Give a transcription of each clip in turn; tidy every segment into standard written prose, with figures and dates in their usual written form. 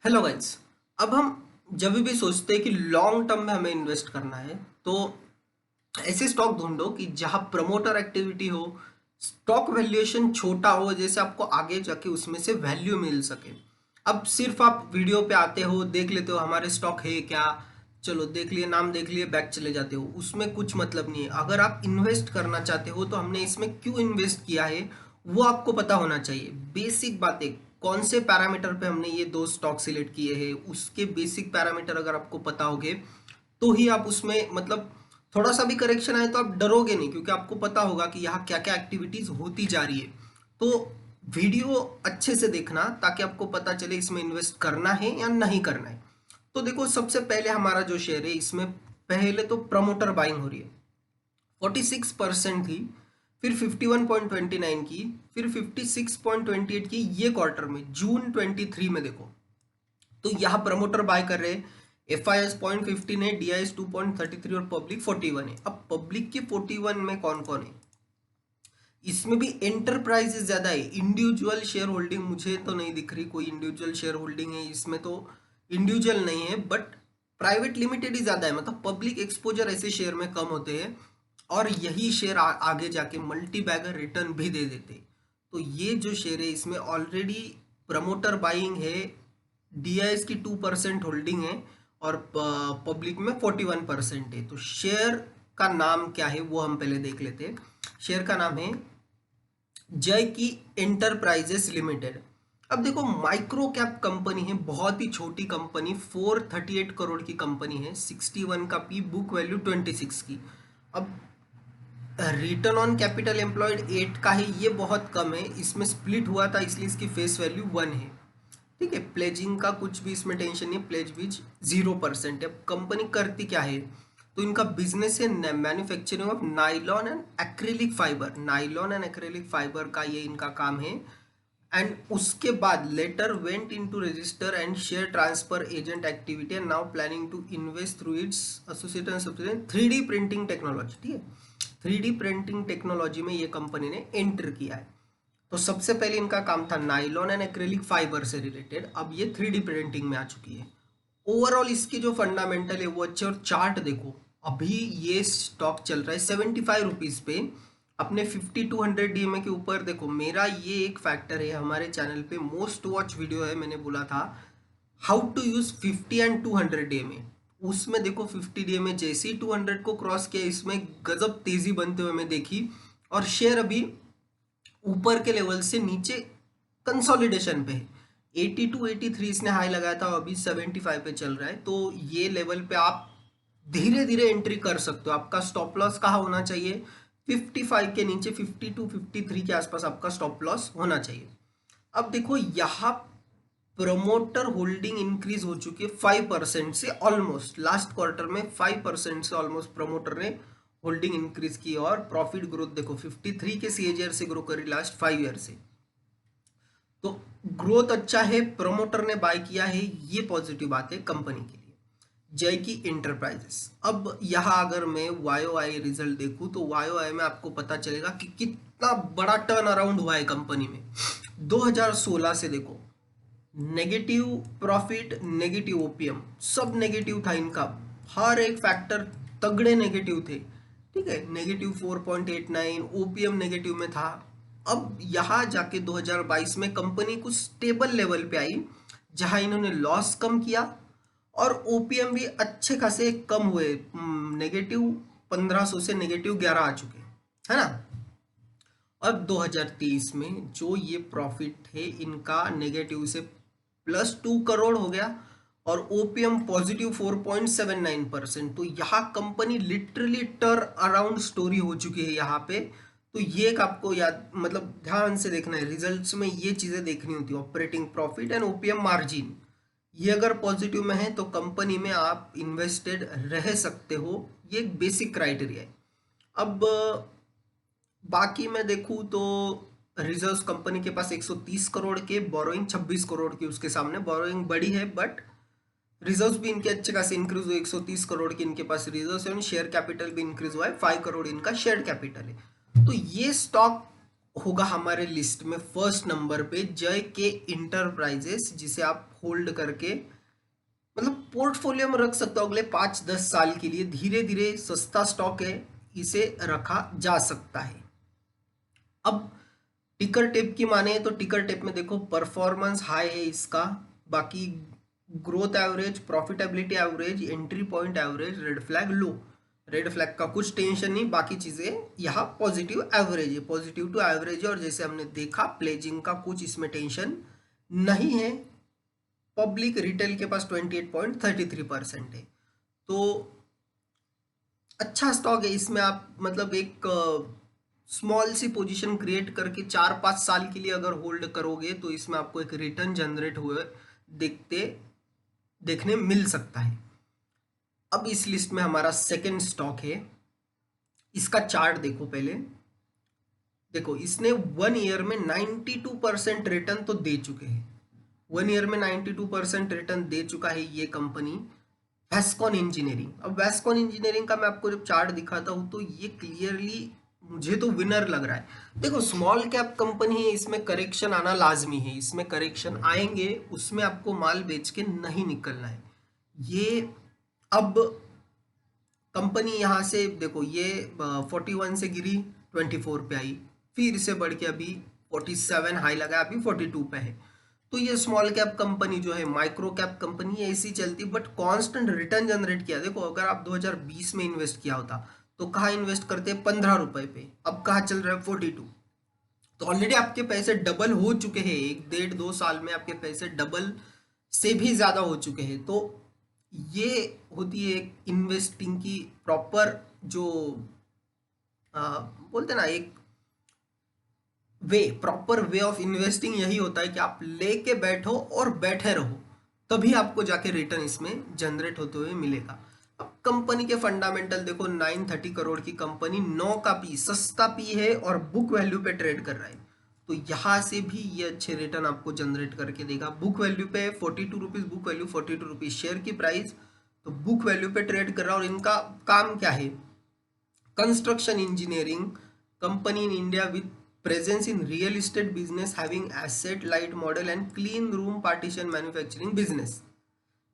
Hello guys. अब हम जब भी सोचते हैं कि लॉन्ग टर्म में हमें इन्वेस्ट करना है तो ऐसे स्टॉक ढूंढो कि जहां प्रमोटर एक्टिविटी हो, स्टॉक वैल्यूएशन छोटा हो, जैसे आपको आगे जाके उसमें से वैल्यू मिल सके। अब सिर्फ आप वीडियो पे आते हो, देख लेते हो हमारे स्टॉक है क्या, चलो देख लिए, नाम देख लिए, बैक चले जाते हो, उसमें कुछ मतलब नहीं है। अगर आप इन्वेस्ट करना चाहते हो तो हमने इसमें क्यों इन्वेस्ट किया है वो आपको पता होना चाहिए। बेसिक बातें, कौन से पैरामीटर पे हमने ये दो स्टॉक सिलेक्ट किए हैं, उसके बेसिक पैरामीटर अगर आपको पता होगे तो ही आप उसमें मतलब थोड़ा सा भी करेक्शन आए तो आप डरोगे नहीं, क्योंकि आपको पता होगा कि यहाँ क्या क्या एक्टिविटीज होती जा रही है। तो वीडियो अच्छे से देखना ताकि आपको पता चले इसमें इन्वेस्ट करना है या नहीं करना है। तो देखो, सबसे पहले हमारा जो शेयर है इसमें पहले तो प्रमोटर बाइंग हो रही है। 46% थी, फिर 51.29 की, फिर 56.28 की, ये क्वार्टर में जून 23 में देखो। तो यहाँ प्रमोटर बाय कर रहे हैं। एफ आई एस 0.15 है, डी आई एस 2.33 और पब्लिक 41 है। अब पब्लिक के 41 में कौन कौन है, इसमें भी एंटरप्राइजेस ज्यादा है। इंडिविजुअल शेयर होल्डिंग मुझे तो नहीं दिख रही, कोई इंडिविजुअल शेयर होल्डिंग है इसमें तो इंडिविजुअल नहीं है, बट प्राइवेट लिमिटेड ही ज्यादा है। मतलब पब्लिक एक्सपोजर ऐसे शेयर में कम होते हैं और यही शेयर आगे जाके मल्टी बैगर रिटर्न भी दे देते। तो ये जो शेयर है इसमें ऑलरेडी प्रमोटर बाइंग है, डीआईएस की 2% होल्डिंग है और पब्लिक में 41% है। तो शेयर का नाम क्या है वो हम पहले देख लेते हैं। शेयर का नाम है जय की एंटरप्राइजेस लिमिटेड। अब देखो, माइक्रो कैप कंपनी है, बहुत ही छोटी कंपनी, 438 करोड़ की कंपनी है, 61 का पी, बुक वैल्यू 26 की। अब रिटर्न ऑन कैपिटल एम्प्लॉयड 8 का है, ये बहुत कम है, इसमें स्प्लिट हुआ था इसलिए इसकी फेस वैल्यू 1 है। ठीक है, प्लेजिंग का कुछ भी इसमें टेंशन नहीं, प्लेज बीज 0% है। अब कंपनी करती क्या है, तो इनका बिजनेस है manufacturing of nylon and acrylic fibre. Nylon and acrylic fibre का ये इनका काम है। एंड उसके बाद later went into register and share transfer agent activity and now planning to invest through its associate and subsidiary 3D printing technology. ठीक है, 3D printing technology में ये कंपनी ने एंटर किया है। तो सबसे पहले इनका काम था नाइलॉन एंड एक्रिलिक फाइबर से रिलेटेड, अब ये 3D प्रिंटिंग में आ चुकी है। ओवरऑल इसकी जो फंडामेंटल है वो अच्छे, और चार्ट देखो, अभी ये स्टॉक चल रहा है 75 रुपीज पे, अपने 5200 डीएमए के ऊपर। देखो, मेरा ये एक फैक्टर है, हमारे चैनल पे मोस्ट वॉच वीडियो है, मैंने बोला था how to use 50 and 200 DMA. उसमें देखो 50 डीएमए जैसे ही 200 को क्रॉस किया, इसमें गजब तेजी बनते हुए मैं देखी, और शेयर अभी ऊपर के लेवल से नीचे कंसोलिडेशन पे है। 82 83 इसने हाई लगाया था, अभी 75 पे चल रहा है। तो ये लेवल पे आप धीरे धीरे एंट्री कर सकते हो। आपका स्टॉप लॉस कहाँ होना चाहिए, 55 के नीचे, 52 53 के आसपास आपका स्टॉप लॉस होना चाहिए। अब देखो, यहाँ प्रमोटर होल्डिंग इंक्रीज हो चुकी है 5% से, ऑलमोस्ट लास्ट क्वार्टर में 5% से ऑलमोस्ट प्रमोटर ने होल्डिंग इंक्रीज की। और प्रॉफिट ग्रोथ देखो 53 के सीएजीआर से ग्रो करी लास्ट 5 ईयर से। तो ग्रोथ अच्छा है, प्रमोटर ने बाय किया है, ये पॉजिटिव बात है कंपनी के लिए। जय की इंटरप्राइजेस। अब यहाँ अगर मैं वाईओआई रिजल्ट देखूं तो वाईओआई में आपको पता चलेगा कि कितना बड़ा टर्न अराउंड हुआ है कंपनी में। 2016 से देखो, नेगेटिव प्रॉफिट, नेगेटिव ओपीएम, सब नेगेटिव था इनका, हर एक फैक्टर तगड़े नेगेटिव थे। ठीक है, नेगेटिव 4.89, ओपीएम नेगेटिव में था। अब यहाँ जाके 2022 में कंपनी कुछ स्टेबल लेवल पे आई, जहां इन्होंने लॉस कम किया और ओपीएम भी अच्छे खासे कम हुए, नेगेटिव 1500 से नेगेटिव 11 आ चुके, है ना। अब 2023 में जो ये प्रॉफिट थे इनका नेगेटिव से +2 करोड़ हो गया, और ओपीएम पॉजिटिव 4.79%। तो यहाँ company literally turn around story हो चुकी है यहाँ पे। तो ये एक आपको याद, मतलब ध्यान से देखना है, रिजल्ट्स में ये चीजें देखनी होती है, operating profit and OPM margin. ये अगर पॉजिटिव में है तो कंपनी में आप इन्वेस्टेड रह सकते हो, ये एक बेसिक क्राइटेरिया है। अब बाकी मैं देखूं तो रिजर्व्स कंपनी के पास 130 करोड़ के, बोरोइंग 26 करोड़ की, उसके सामने बोरोइंग बड़ी है, बट रिजर्व्स भी इनके अच्छे खासे इंक्रीज हुए, 130 करोड़ की इनके पास रिजर्व्स है, शेयर कैपिटल भी इंक्रीज हुआ है, 5 करोड़ इनका शेयर कैपिटल है। तो ये स्टॉक होगा हमारे लिस्ट में फर्स्ट नंबर पे जय के इंटरप्राइजेस, जिसे आप होल्ड करके मतलब पोर्टफोलियो में रख सकते हो अगले 5-10 साल के लिए। धीरे धीरे सस्ता स्टॉक है, इसे रखा जा सकता है। अब टिकर टेप की माने तो टिकर टेप में देखो परफॉर्मेंस हाई है इसका, बाकी growth average, profitability average, entry point average, red flag low. Red flag का कुछ टेंशन नहीं, बाकी चीजें यहाँ पॉजिटिव एवरेज है, पॉजिटिव टू एवरेज है। और जैसे हमने देखा प्लेजिंग का कुछ इसमें टेंशन नहीं है। पब्लिक रिटेल के पास 28.33% है, तो अच्छा स्टॉक है। इसमें आप मतलब एक स्मॉल सी पोजीशन क्रिएट करके 4-5 साल के लिए अगर होल्ड करोगे तो इसमें आपको एक रिटर्न जनरेट हुए देखने मिल सकता है। अब इस लिस्ट में हमारा सेकंड स्टॉक है, इसका चार्ट देखो पहले। देखो इसने 1 ईयर में 92% रिटर्न तो दे चुके हैं। 1 ईयर में 92% रिटर्न दे चुका है ये कंपनी वेस्कॉन इंजीनियरिंग। अब वेस्कॉन इंजीनियरिंग का मैं आपको जब चार्ट दिखाता हूँ तो ये क्लियरली मुझे तो विनर लग रहा है। देखो स्मॉल कैप कंपनी है, इसमें करेक्शन आना लाजमी है, इसमें करेक्शन आएंगे, उसमें आपको माल बेच के नहीं निकलना है। ये अब कंपनी यहाँ से देखो ये 41 से गिरी 24 पे आई, फिर से बढ़ के अभी 47 हाई लगा, अभी 42 पे है। तो ये स्मॉल कैप कंपनी जो है, माइक्रो कैप कंपनी है, ऐसी चलती, बट कांस्टेंट रिटर्न जनरेट किया। देखो अगर आप 2020 में इन्वेस्ट किया होता तो कहाँ इन्वेस्ट करते 15 रुपए पे, अब कहाँ चल रहा है 42। तो ऑलरेडी आपके पैसे डबल हो चुके हैं, 1-1.5-2 साल में आपके पैसे डबल से भी ज्यादा हो चुके हैं। तो ये होती है इन्वेस्टिंग की प्रॉपर जो बोलते ना एक वे, प्रॉपर वे ऑफ इन्वेस्टिंग यही होता है कि आप लेके बैठो और बैठे रहो, तभी आपको जाके रिटर्न इसमें जनरेट होते हुए मिलेगा। अब कंपनी के फंडामेंटल देखो, 930 करोड़ की कंपनी, 9 का पी, सस्ता पी है और बुक वैल्यू पे ट्रेड कर रहा है, तो यहाँ से भी ये अच्छे रिटर्न आपको जनरेट करके देगा। बुक वैल्यू पे 42 rupees, book value 42 rupees share की प्राइस, तो बुक वैल्यू पे ट्रेड कर रहा है। और इनका काम क्या है, construction engineering company in India with presence in real estate business, having asset light model and clean room partition manufacturing business,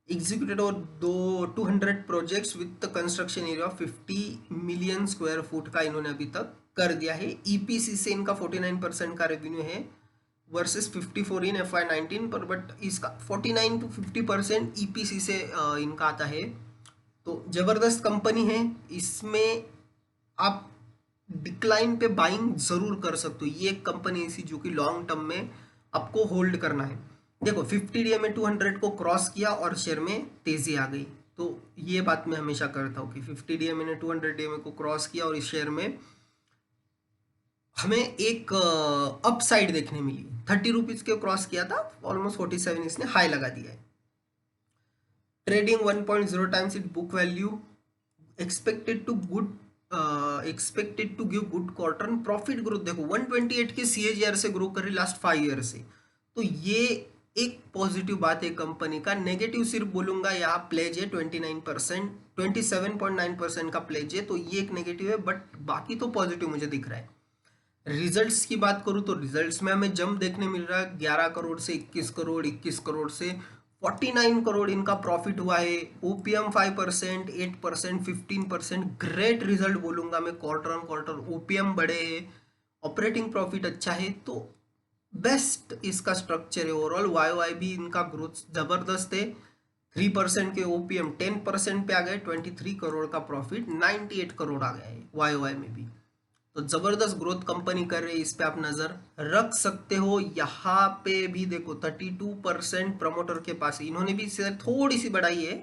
executed over 200 projects with the construction area of 50 million square foot का इन्होंने अभी तक कर दिया है। EPC से इनका 49% का रेवेन्यू है वर्सेस 54 इन FY19 पर, बट इसका 49 to 50% ईपीसी से इनका आता है। तो जबरदस्त कंपनी है, इसमें आप डिक्लाइन पे बाइंग जरूर कर सकते हो। ये एक कंपनी ऐसी जो कि लॉन्ग टर्म में आपको होल्ड करना है। देखो 50 डे में 200 को क्रॉस किया और शेयर में तेजी आ गई, तो ये बात मैं हमेशा करता हूँ कि 50 डे में 200 डे में को क्रॉस किया और इस शेयर में हमें एक अपसाइड देखने मिली। 30 रुपीज के क्रॉस किया था, ऑलमोस्ट 47 इसने हाई लगा दिया है। Trading 1.0 times it book value, expected to give good quarter profit growth. देखो 128 के CAGR से ग्रो कर रही लास्ट 5 ईयर से, तो ये एक पॉजिटिव बात है कंपनी का। नेगेटिव सिर्फ बोलूंगा यहाँ प्लेज है 29%, 27.9% का प्लेज है, तो ये एक नेगेटिव है, बट बाकी तो पॉजिटिव मुझे दिख रहा है। रिजल्ट्स की बात करूँ तो रिजल्ट्स में हमें जंप देखने मिल रहा है, 11 करोड़ से 21 करोड़, 21 करोड़ से 49 करोड़ इनका प्रॉफिट हुआ है। ओपीएम 5%, 8%, 15%, ग्रेट रिजल्ट बोलूंगा मैं। क्वार्टर ऑन क्वार्टर ओपीएम बढ़े हैं, ऑपरेटिंग प्रॉफिट अच्छा है, तो बेस्ट इसका स्ट्रक्चर है। ओवरऑल वाई भी इनका ग्रोथ जबरदस्त है, 3% के ओपीएम 10% पे आ गए, 23 करोड़ का प्रॉफिट 98 करोड़ आ गया है वाई में भी। तो जबरदस्त ग्रोथ कंपनी कर रही है, इस पे आप नजर रख सकते हो। यहाँ पे भी देखो 32% प्रमोटर के पास है, इन्होंने भी शेयर थोड़ी सी बढ़ाई है,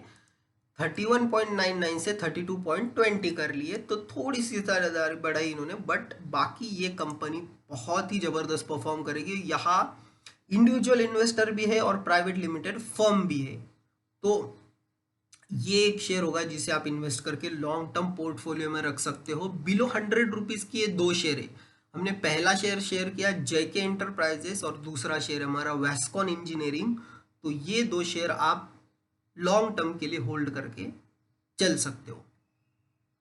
31.99 से 32.20 कर लिए, तो थोड़ी सी बढ़ाई इन्होंने, बट बाकी ये कंपनी बहुत ही जबरदस्त परफॉर्म करेगी। यहाँ इंडिविजुअल इन्वेस्टर भी है और प्राइवेट लिमिटेड फर्म भी है, तो ये एक शेयर होगा जिसे आप इन्वेस्ट करके लॉन्ग टर्म पोर्टफोलियो में रख सकते हो। बिलो 100 रुपीज की ये 2 शेयर है। हमने पहला शेयर किया जेके एंटरप्राइजेस और दूसरा शेयर हमारा वेस्कॉन इंजीनियरिंग, तो ये 2 शेयर आप लॉन्ग टर्म के लिए होल्ड करके चल सकते हो।